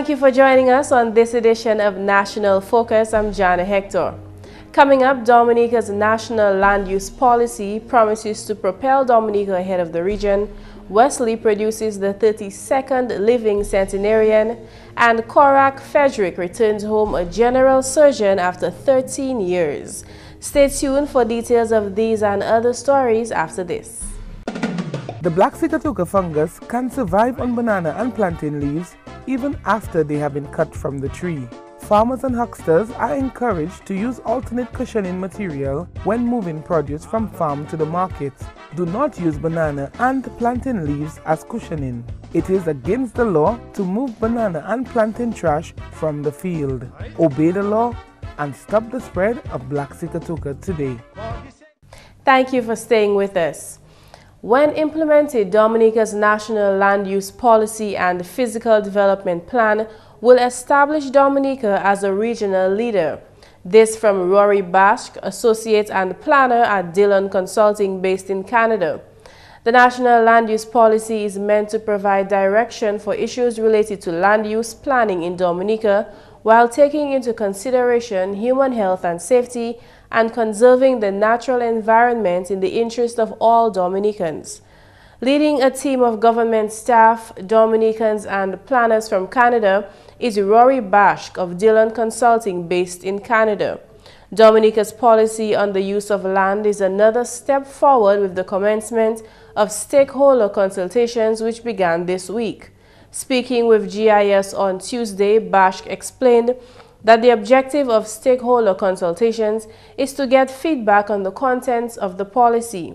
Thank you for joining us on this edition of National Focus. I'm Jarna Hector. Coming up, Dominica's national land use policy promises to propel Dominica ahead of the region. Wesley produces the 32nd living centenarian, and Korak Frederick returns home a general surgeon after 13 years. Stay tuned for details of these and other stories after this. The black Sikatuka fungus can survive on banana and plantain leaves even after they have been cut from the tree. Farmers and hucksters are encouraged to use alternate cushioning material when moving produce from farm to the market. Do not use banana and plantain leaves as cushioning. It is against the law to move banana and plantain trash from the field. Obey the law and stop the spread of black Sikatuka today. Thank you for staying with us. When implemented, Dominica's national land use policy and physical development plan will establish Dominica as a regional leader. This from Rory Bashk, associate and planner at Dillon Consulting based in Canada. The national land use policy is meant to provide direction for issues related to land use planning in Dominica while taking into consideration human health and safety and conserving the natural environment in the interest of all Dominicans. Leading a team of government staff, Dominicans and planners from Canada is Rory Bashk of Dillon Consulting based in Canada. Dominica's policy on the use of land is another step forward with the commencement of stakeholder consultations which began this week. Speaking with GIS on Tuesday, Bashk explained that the objective of stakeholder consultations is to get feedback on the contents of the policy.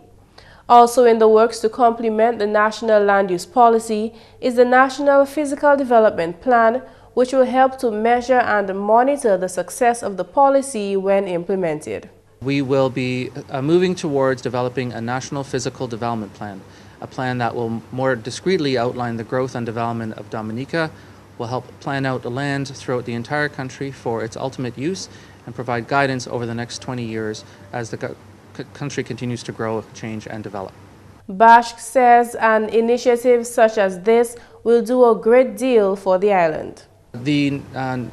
Also in the works to complement the national land use policy is the National Physical Development Plan, which will help to measure and monitor the success of the policy when implemented. We will be moving towards developing a national physical development plan, a plan that will more discreetly outline the growth and development of Dominica, will help plan out the land throughout the entire country for its ultimate use and provide guidance over the next 20 years as the country continues to grow, change, and develop. Bashk says an initiative such as this will do a great deal for the island. The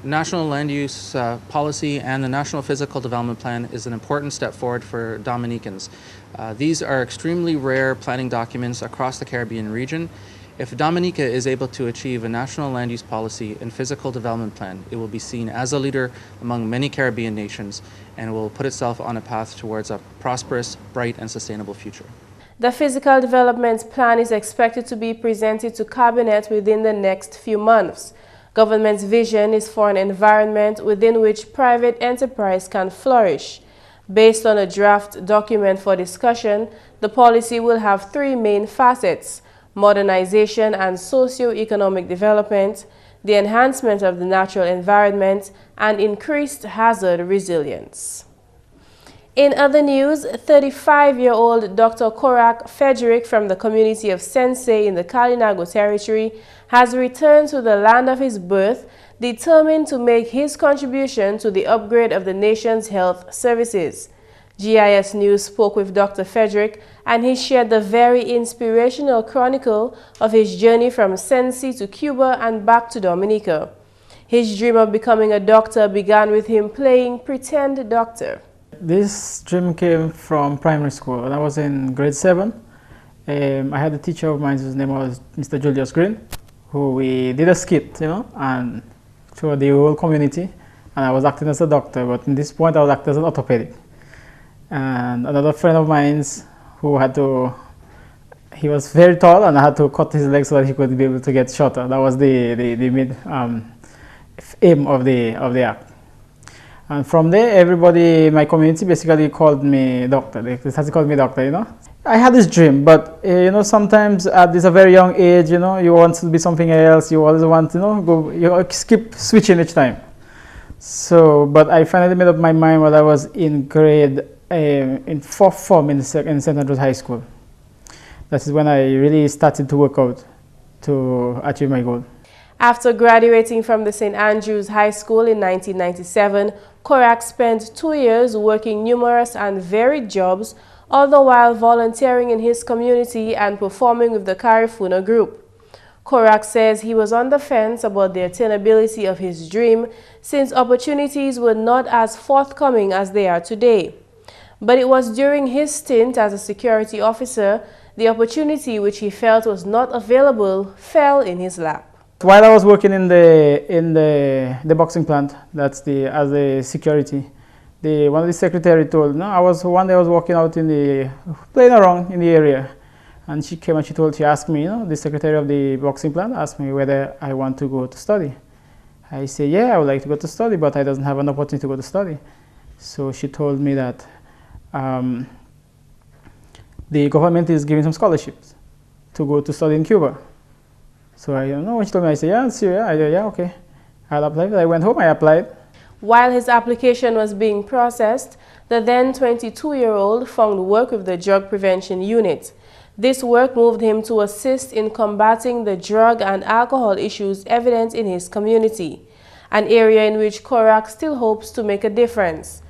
National Land Use Policy and the National Physical Development Plan is an important step forward for Dominicans. These are extremely rare planning documents across the Caribbean region. If Dominica is able to achieve a national land use policy and physical development plan, it will be seen as a leader among many Caribbean nations and will put itself on a path towards a prosperous, bright, and sustainable future. The physical development plan is expected to be presented to Cabinet within the next few months. Government's vision is for an environment within which private enterprise can flourish. Based on a draft document for discussion, the policy will have three main facets: modernization and socio-economic development, the enhancement of the natural environment, and increased hazard resilience. In other news, 35-year-old Dr. Korak Frederick from the community of Sensei in the Kalinago territory has returned to the land of his birth, determined to make his contribution to the upgrade of the nation's health services. GIS News spoke with Dr. Frederick and he shared the very inspirational chronicle of his journey from Sensei to Cuba and back to Dominica. His dream of becoming a doctor began with him playing pretend doctor. This dream came from primary school. When I was in grade 7, I had a teacher of mine whose name was Mr. Julius Green, who we did a skit, and to the whole community, and I was acting as a doctor, but in this point I was acting as an orthopedic. And another friend of mine he was very tall and I had to cut his legs so that he could be able to get shorter. That was the aim of the act. And from there, everybody in my community basically called me doctor. They started calling me doctor, I had this dream, but sometimes at this a very young age, you want to be something else. You always want, you keep switching each time. So, but I finally made up my mind when I was in in fourth form in St. Andrews High School. That is when I really started to work out to achieve my goal. After graduating from the St. Andrews High School in 1997, Korak spent 2 years working numerous and varied jobs, all the while volunteering in his community and performing with the Carifuna group. Korak says he was on the fence about the attainability of his dream since opportunities were not as forthcoming as they are today. But it was during his stint as a security officer, the opportunity which he felt was not available fell in his lap. While I was working in the boxing plant, as a security, one of the secretary told, one day I was walking out playing around in the area, and she came and she asked me, the secretary of the boxing plant asked me whether I want to go to study. I said, yeah, I would like to go to study, but I don't have an opportunity to go to study. So she told me that the government is giving some scholarships to go to study in Cuba. So I don't know, when she told me, I said, yeah, okay. I'll apply. I went home, I applied. While his application was being processed, the then 22-year-old found work with the Drug Prevention Unit. This work moved him to assist in combating the drug and alcohol issues evident in his community, an area in which Korak still hopes to make a difference.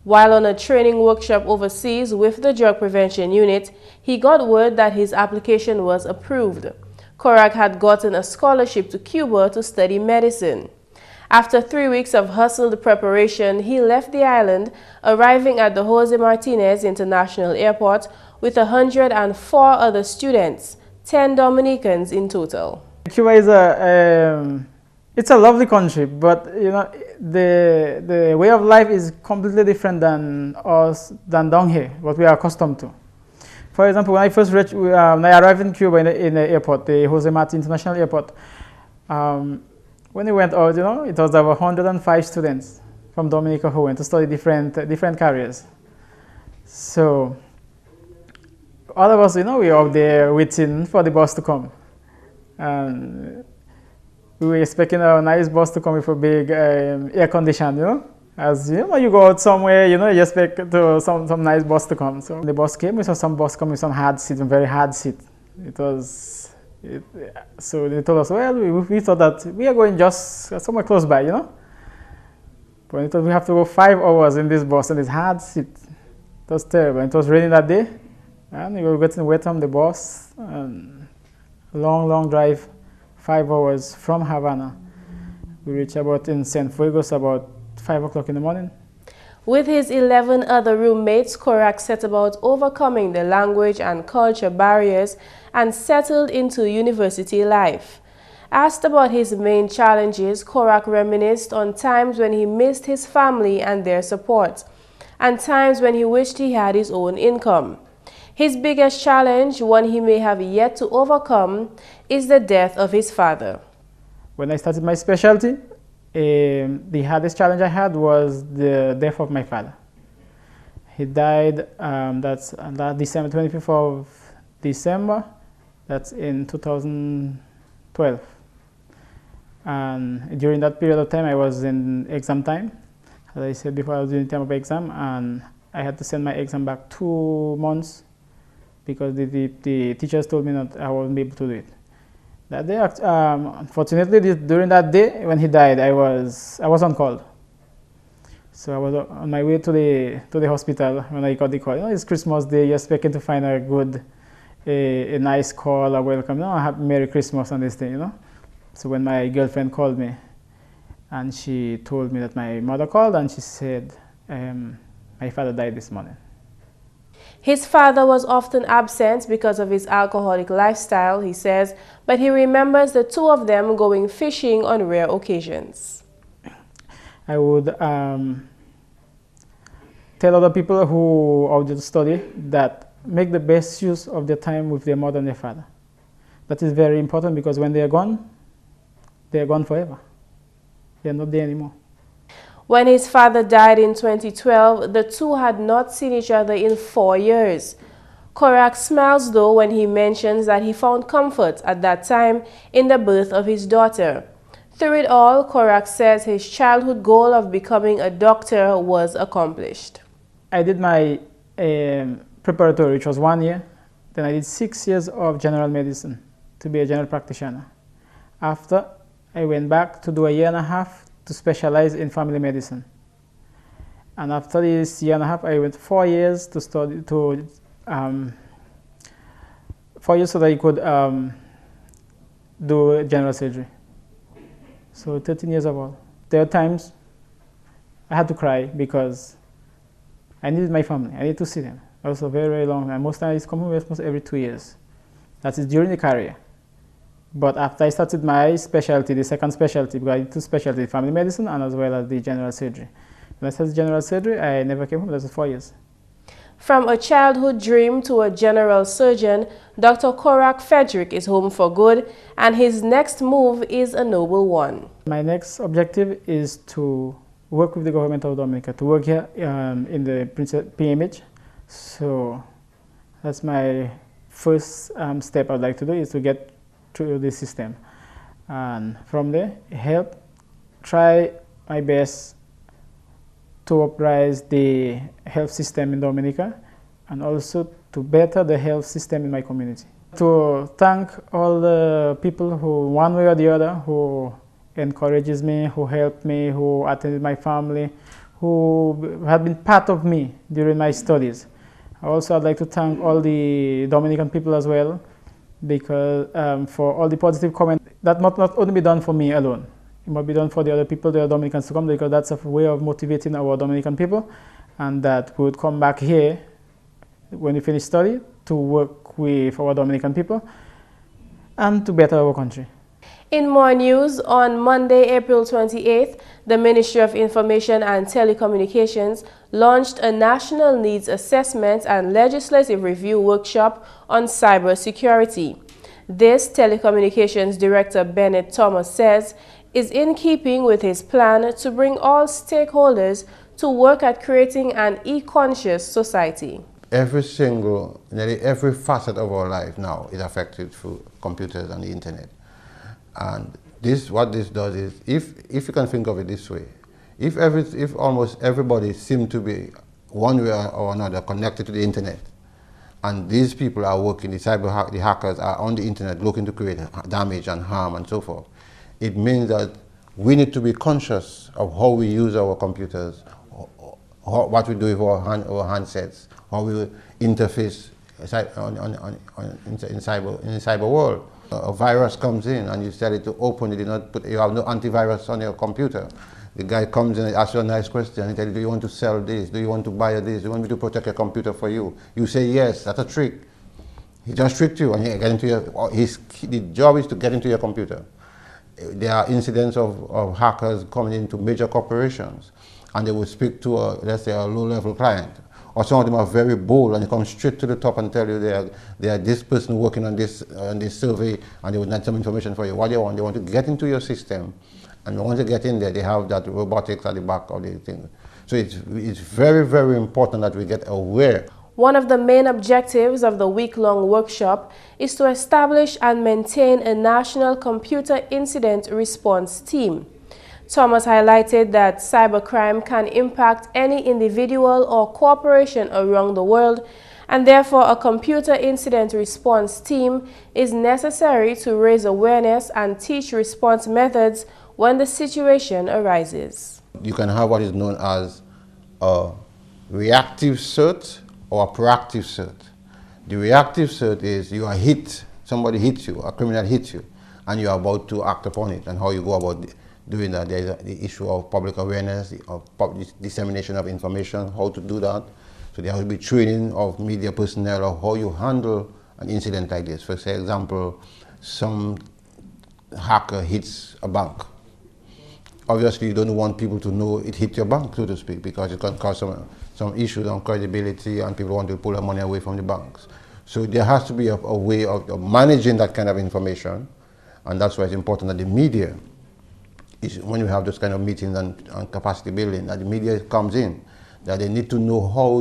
While on a training workshop overseas with the Drug Prevention Unit, he got word that his application was approved. Korak had gotten a scholarship to Cuba to study medicine. After 3 weeks of hustled preparation, he left the island, arriving at the Jose Martinez International Airport with 104 other students, 10 Dominicans in total. Cuba is it's a lovely country, but the way of life is completely different than down here, what we are accustomed to. For example, when I first when I arrived in Cuba in the airport, the Jose Marti International Airport, when we went out, it was over 105 students from Dominica who went to study different careers. So all of us, we were out there waiting for the bus to come. And we were expecting a nice bus to come with a big air condition, As you go out somewhere, you expect some nice bus to come. So the bus came, we saw some bus come with some hard seats, very hard seat. So they told us, well, we thought that we are going just somewhere close by, But we thought we have to go 5 hours in this bus, and this hard seat. It was terrible. It was raining that day, and we were getting wet on the bus. And long drive, 5 hours from Havana. We reached in Cienfuegos about 5 o'clock in the morning. With his 11 other roommates, Korak set about overcoming the language and culture barriers and settled into university life. Asked about his main challenges, Korak reminisced on times when he missed his family and their support, and times when he wished he had his own income. His biggest challenge, one he may have yet to overcome, is the death of his father. When I started my specialty, the hardest challenge I had was the death of my father. He died, that's December 25th of December, that's in 2012. And during that period of time, I was in exam time. As I said before, I was doing time of exam, and I had to send my exam back 2 months because the teachers told me that I wouldn't be able to do it. That day, unfortunately, during that day when he died, I was on call. So I was on my way to the hospital when I got the call. It's Christmas Day. You're expecting to find a nice call, a welcome. Merry Christmas on this day. So when my girlfriend called me, and she told me that my mother called, and she said, my father died this morning. His father was often absent because of his alcoholic lifestyle, he says, but he remembers the two of them going fishing on rare occasions. I would tell other people who are out to study that make the best use of their time with their mother and their father. That is very important because when they are gone forever. They are not there anymore. When his father died in 2012, the two had not seen each other in 4 years. Korak smiles though when he mentions that he found comfort at that time in the birth of his daughter. Through it all, Korak says his childhood goal of becoming a doctor was accomplished. I did my preparatory, which was 1 year. Then I did 6 years of general medicine to be a general practitioner. After, I went back to do a 1.5 years to specialize in family medicine. And after this 1.5 years, I went 4 years to study, 4 years so that I could do general surgery. So 13 years of old. There are times I had to cry because I needed my family. I need to see them. Also very, very long. And most times it's coming almost every 2 years. That is during the career. But after I started my specialty, the second specialty, because I did two specialties, family medicine and as well as the general surgery. When I started general surgery, I never came home. That was 4 years. From a childhood dream to a general surgeon, Dr. Korak Frederick is home for good, and his next move is a noble one. My next objective is to work with the government of Dominica, to work here in the PMH. So that's my first step I'd like to do, is to get through the system. And from there, try my best to uprise the health system in Dominica and also to better the health system in my community. To thank all the people who, one way or the other, who encourages me, who helped me, who attended my family, who have been part of me during my studies. Also, I'd like to thank all the Dominican people as well, because for all the positive comments. That must not only be done for me alone. It must be done for the other people, the Dominicans to come, because that's a way of motivating our Dominican people, and that we would come back here when we finish study to work with our Dominican people and to better our country. In more news, on Monday, April 28th, the Ministry of Information and Telecommunications launched a National Needs Assessment and Legislative Review workshop on cybersecurity. This, Telecommunications Director Bennett Thomas says, is in keeping with his plan to bring all stakeholders to work at creating an e-conscious society. Nearly every facet of our life now is affected through computers and the internet. And what this does is, if you can think of it this way, if almost everybody seems to be one way or another connected to the internet, and these people are working, the hackers are on the internet looking to create damage and harm and so forth, it means that we need to be conscious of how we use our computers, what we do with our handsets, how we interface in the cyber world. A virus comes in and you tell it to open it, you have no antivirus on your computer. The guy comes in and asks you a nice question. He tells you, do you want to sell this? Do you want to buy this? Do you want me to protect your computer for you? You say yes, that's a trick. He just tricked you and he get into the job is to get into your computer. There are incidents of hackers coming into major corporations and they will speak to let's say a low-level client. Or some of them are very bold and they come straight to the top and tell you they are this person working on this survey and they would need some information for you. What they want to get into your system, and once they get in there, they have that robotics at the back of the thing. So it's very, very important that we get aware. One of the main objectives of the week-long workshop is to establish and maintain a national computer incident response team. Thomas highlighted that cybercrime can impact any individual or corporation around the world, and therefore a computer incident response team is necessary to raise awareness and teach response methods when the situation arises. You can have what is known as a reactive cert or a proactive cert. The reactive cert is you are hit, somebody hits you, a criminal hits you, and you are about to act upon it, and how you go about doing that. There is the issue of public awareness, of dissemination of information, how to do that. So there will be training of media personnel of how you handle an incident like this. For example, some hacker hits a bank. Obviously, you don't want people to know it hit your bank, so to speak, because it can cause some issues on credibility and people want to pull their money away from the banks. So there has to be a way of managing that kind of information, and that's why it's important that the media, when you have those kind of meetings and capacity building, that the media comes in, that they need to know how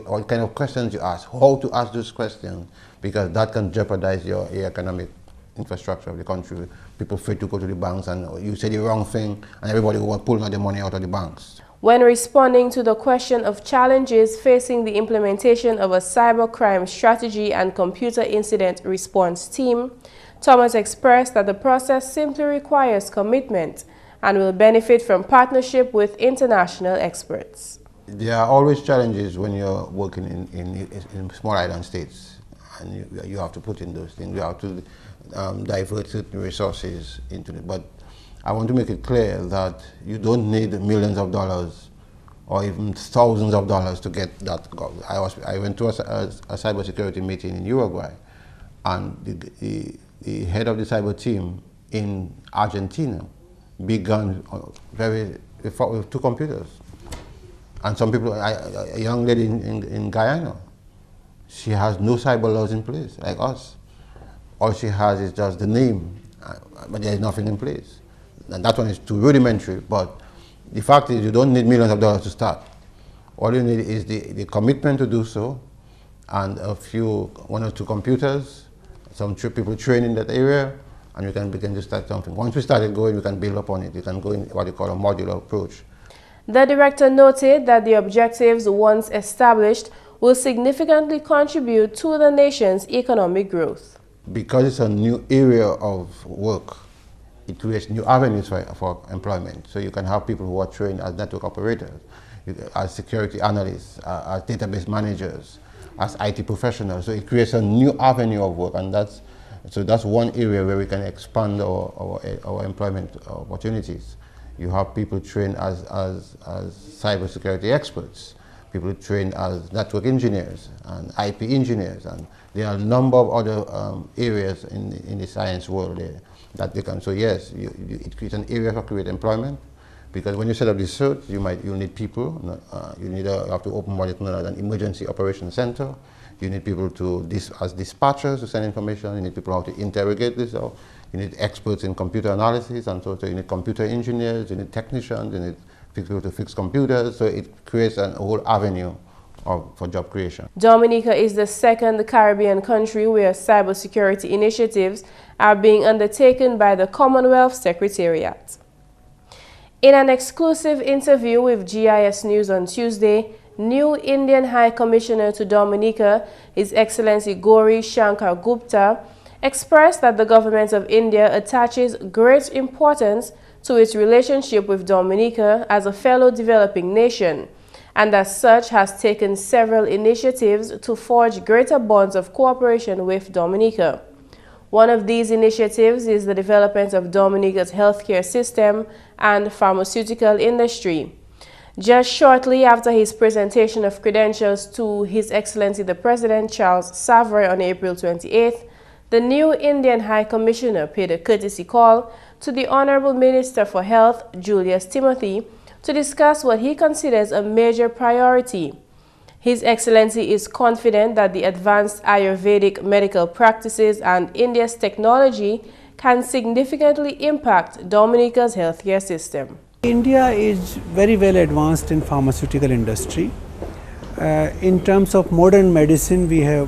what kind of questions you ask, how to ask those questions, because that can jeopardize your economic infrastructure of the country. People afraid to go to the banks and you say the wrong thing and everybody will pull their money out of the banks. When responding to the question of challenges facing the implementation of a cybercrime strategy and computer incident response team, Thomas expressed that the process simply requires commitment and will benefit from partnership with international experts. There are always challenges when you're working in small island states, and you have to put in those things. You have to divert certain resources into it. But I want to make it clear that you don't need millions of dollars or even thousands of dollars to get that. I went to a cybersecurity meeting in Uruguay, and the head of the cyber team in Argentina began with 2 computers. And some people, a young lady in Guyana, she has no cyber laws in place, like us. All she has is just the name, but there is nothing in place. And that one is too rudimentary, but the fact is you don't need millions of dollars to start. All you need is the commitment to do so, and 1 or 2 computers, some people trained in that area, and you can begin to start something. Once we started going, we can build upon it. You can go in what you call a modular approach. The director noted that the objectives, once established, will significantly contribute to the nation's economic growth. Because it's a new area of work, it creates new avenues for employment. So you can have people who are trained as network operators, as security analysts, as database managers, as IT professionals. So it creates a new avenue of work, and that's one area where we can expand our employment opportunities. You have people trained as cybersecurity experts, people trained as network engineers and IP engineers, and there are a number of other areas in the science world there that they can. So yes, it creates an area for create employment, because when you set up research, you need people. You have to open what is known as an emergency operations center. You need people as dispatchers to send information. You need people how to interrogate this. You need experts in computer analysis, and so you need computer engineers, you need technicians, you need people to fix computers. So it creates a whole avenue for job creation. Dominica is the 2nd Caribbean country where cybersecurity initiatives are being undertaken by the Commonwealth Secretariat. In an exclusive interview with GIS News on Tuesday, new Indian High Commissioner to Dominica, His Excellency Gauri Shankar Gupta, expressed that the government of India attaches great importance to its relationship with Dominica as a fellow developing nation, and as such has taken several initiatives to forge greater bonds of cooperation with Dominica. One of these initiatives is the development of Dominica's healthcare system and pharmaceutical industry. Just shortly after his presentation of credentials to His Excellency the President Charles Savoy on April 28th, the new Indian High Commissioner paid a courtesy call to the Honorable Minister for Health, Julius Timothy, to discuss what he considers a major priority. His Excellency is confident that the advanced Ayurvedic medical practices and India's technology can significantly impact Dominica's healthcare system. India is very well advanced in pharmaceutical industry. In terms of modern medicine, we have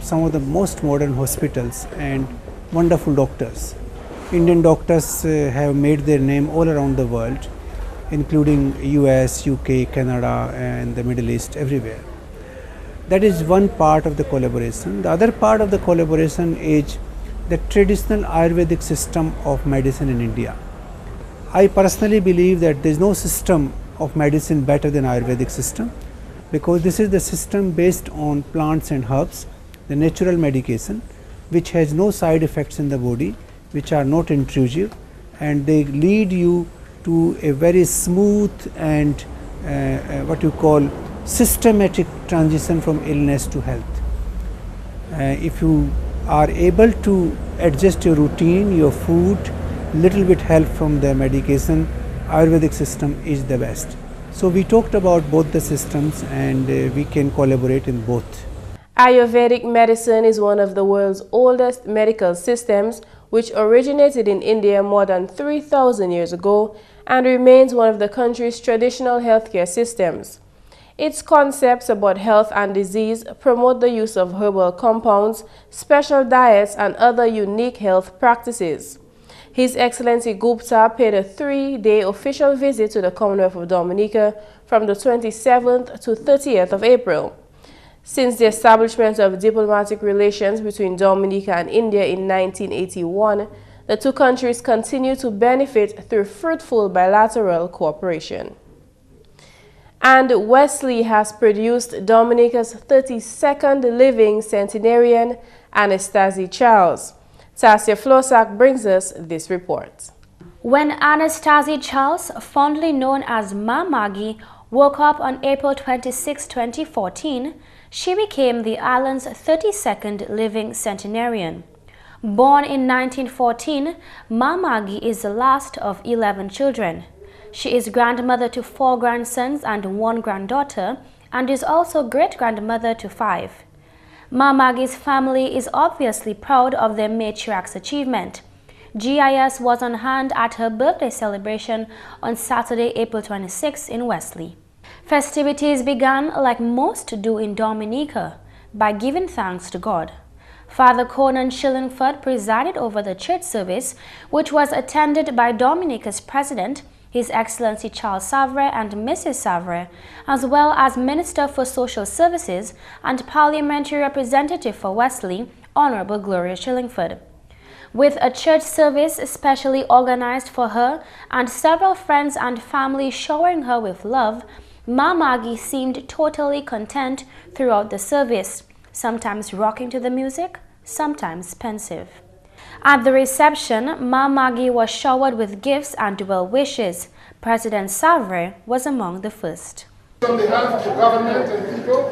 some of the most modern hospitals and wonderful doctors. Indian doctors have made their name all around the world, including US, UK, Canada and the Middle East, everywhere. That is one part of the collaboration. The other part of the collaboration is the traditional Ayurvedic system of medicine in India. I personally believe that there is no system of medicine better than Ayurvedic system, because this is the system based on plants and herbs, the natural medication, which has no side effects in the body, which are not intrusive, and they lead you to a very smooth and what you call systematic transition from illness to health. If you are able to adjust your routine, your food, little bit help from the medication, Ayurvedic system is the best. So we talked about both the systems, and we can collaborate in both. Ayurvedic medicine is one of the world's oldest medical systems, which originated in India more than 3,000 years ago and remains one of the country's traditional healthcare systems. Its concepts about health and disease promote the use of herbal compounds, special diets, and other unique health practices. His Excellency Gupta paid a 3-day official visit to the Commonwealth of Dominica from the 27th to 30th of April. Since the establishment of diplomatic relations between Dominica and India in 1981, the two countries continue to benefit through fruitful bilateral cooperation. And Wesley has produced Dominica's 32nd living centenarian, Anastasia Charles. Tasia Flosak brings us this report. When Anastasia Charles, fondly known as Mamagi, woke up on April 26, 2014, she became the island's 32nd living centenarian. Born in 1914, Mamagi is the last of 11 children. She is grandmother to 4 grandsons and 1 granddaughter, and is also great-grandmother to 5. Mamagi's family is obviously proud of their matriarch's achievement. GIS was on hand at her birthday celebration on Saturday, April 26 in Wesley. Festivities began, like most do in Dominica, by giving thanks to God. Father Conan Shillingford presided over the church service, which was attended by Dominica's president, His Excellency Charles Savre and Mrs. Savre, as well as Minister for Social Services and Parliamentary Representative for Wesley, Honorable Gloria Shillingford. With a church service specially organized for her and several friends and family showering her with love, Mamagi seemed totally content throughout the service, sometimes rocking to the music, sometimes pensive. At the reception, Mamagi was showered with gifts and well wishes. President Savre was among the first. On behalf of the government and people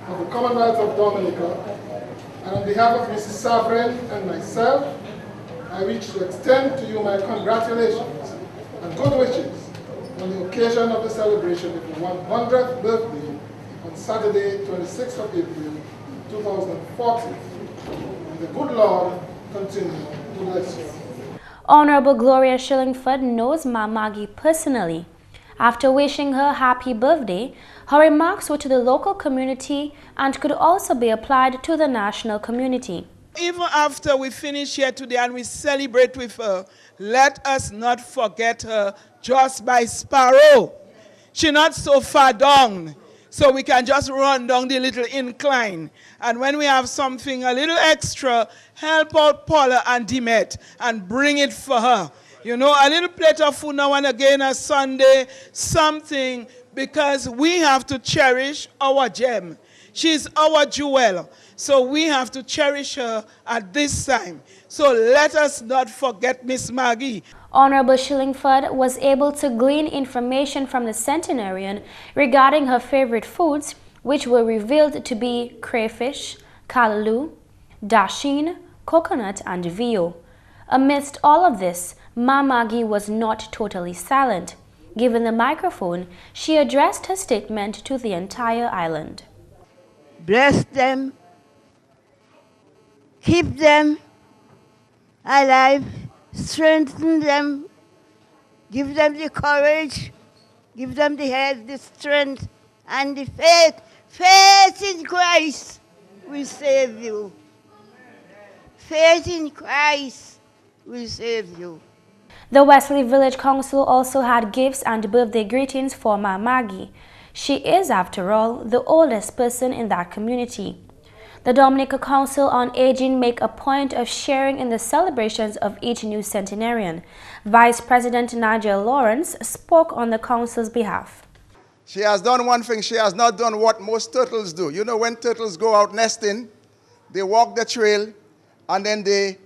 of the Commonwealth of Dominica, and on behalf of Mrs. Savre and myself, I wish to extend to you my congratulations and good wishes on the occasion of the celebration of the 100th birthday on Saturday, 26th of April, 2014. And the good Lord continue to bless you. Honorable Gloria Shillingford knows Mamagi personally. After wishing her happy birthday, her remarks were to the local community and could also be applied to the national community. Even after we finish here today and we celebrate with her, let us not forget her just by sparrow. She's not so far down, so we can just run down the little incline. And when we have something a little extra, help out Paula and Demet and bring it for her. You know, a little plate of food now and again, a Sunday, something, because we have to cherish our gem. She's our jewel. So we have to cherish her at this time. So let us not forget Miss Maggie. Honorable Shillingford was able to glean information from the centenarian regarding her favorite foods, which were revealed to be crayfish, callaloo, dasheen, coconut, and veal. Amidst all of this, Mamagi was not totally silent. Given the microphone, she addressed her statement to the entire island. Bless them, keep them alive, strengthen them, give them the courage, give them the health, the strength, and the faith. Faith in Christ will save you. Faith in Christ will save you. The Wesley Village Council also had gifts and birthday greetings for Mamagi. She is, after all, the oldest person in that community. The Dominica Council on Aging make a point of sharing in the celebrations of each new centenarian. Vice President Nigel Lawrence spoke on the council's behalf. She has done one thing. She has not done what most turtles do. You know, when turtles go out nesting, they walk the trail and then they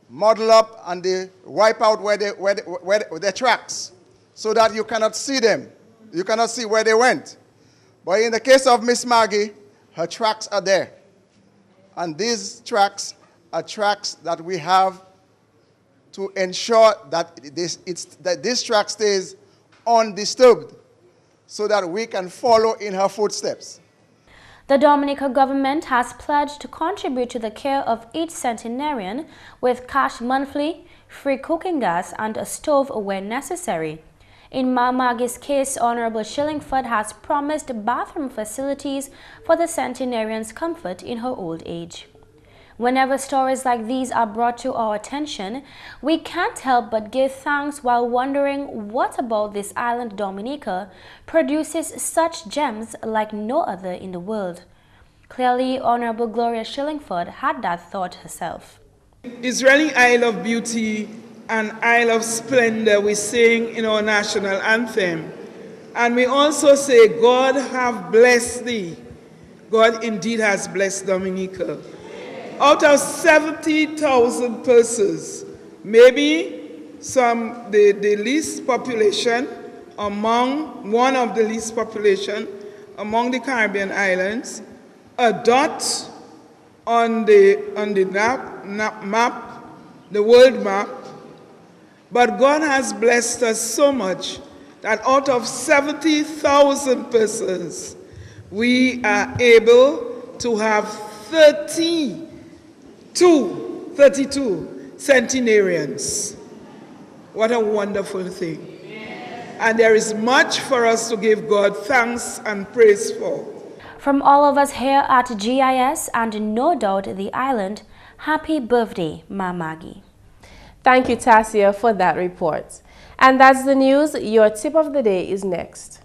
muddle up and they wipe out where their tracks so that you cannot see them. You cannot see where they went. But in the case of Miss Maggie, her tracks are there. And these tracks are tracks that we have to ensure that this track stays undisturbed so that we can follow in her footsteps. The Dominica government has pledged to contribute to the care of each centenarian with cash monthly, free cooking gas, and a stove where necessary. In Mamagi's case, Honorable Shillingford has promised bathroom facilities for the centenarian's comfort in her old age. Whenever stories like these are brought to our attention, we can't help but give thanks while wondering what about this island Dominica produces such gems like no other in the world. Clearly, Honorable Gloria Shillingford had that thought herself. Israeli Isle of Beauty and Isle of Splendor we sing in our national anthem. And we also say, God have blessed thee. God indeed has blessed Dominica. Out of 70,000 persons, maybe the least population among, one of the least population among the Caribbean islands, a dot on the map, the world map. But God has blessed us so much that out of 70,000 persons, we are able to have 32 centenarians. What a wonderful thing. And there is much for us to give God thanks and praise for. From all of us here at GIS and no doubt the island, happy birthday, Mamagi. Thank you, Tasia, for that report. And that's the news. Your tip of the day is next.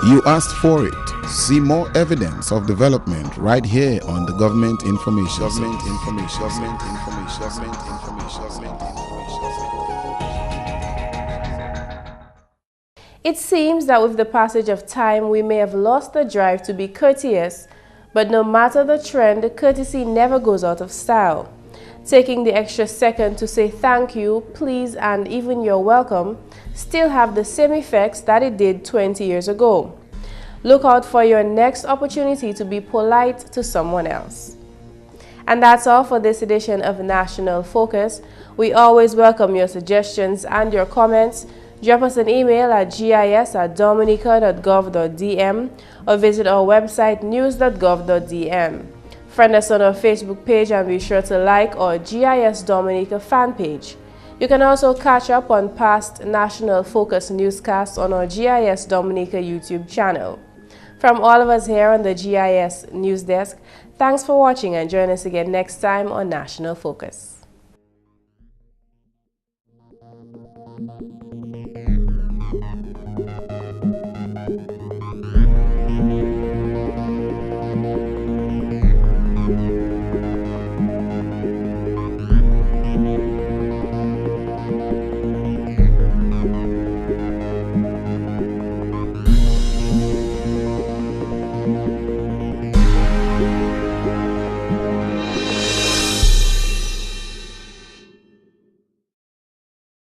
You asked for it. See more evidence of development right here on the Government Information. It seems that with the passage of time, we may have lost the drive to be courteous, but no matter the trend, courtesy never goes out of style. Taking the extra second to say thank you, please, and even you're welcome still have the same effects that it did 20 years ago. Look out for your next opportunity to be polite to someone else. And that's all for this edition of National Focus. We always welcome your suggestions and your comments. Drop us an email at gis@dominica.gov.dm or visit our website news.gov.dm. Friend us on our Facebook page and be sure to like our GIS Dominica fan page. You can also catch up on past National Focus newscasts on our GIS Dominica YouTube channel. From all of us here on the GIS News Desk, thanks for watching and join us again next time on National Focus.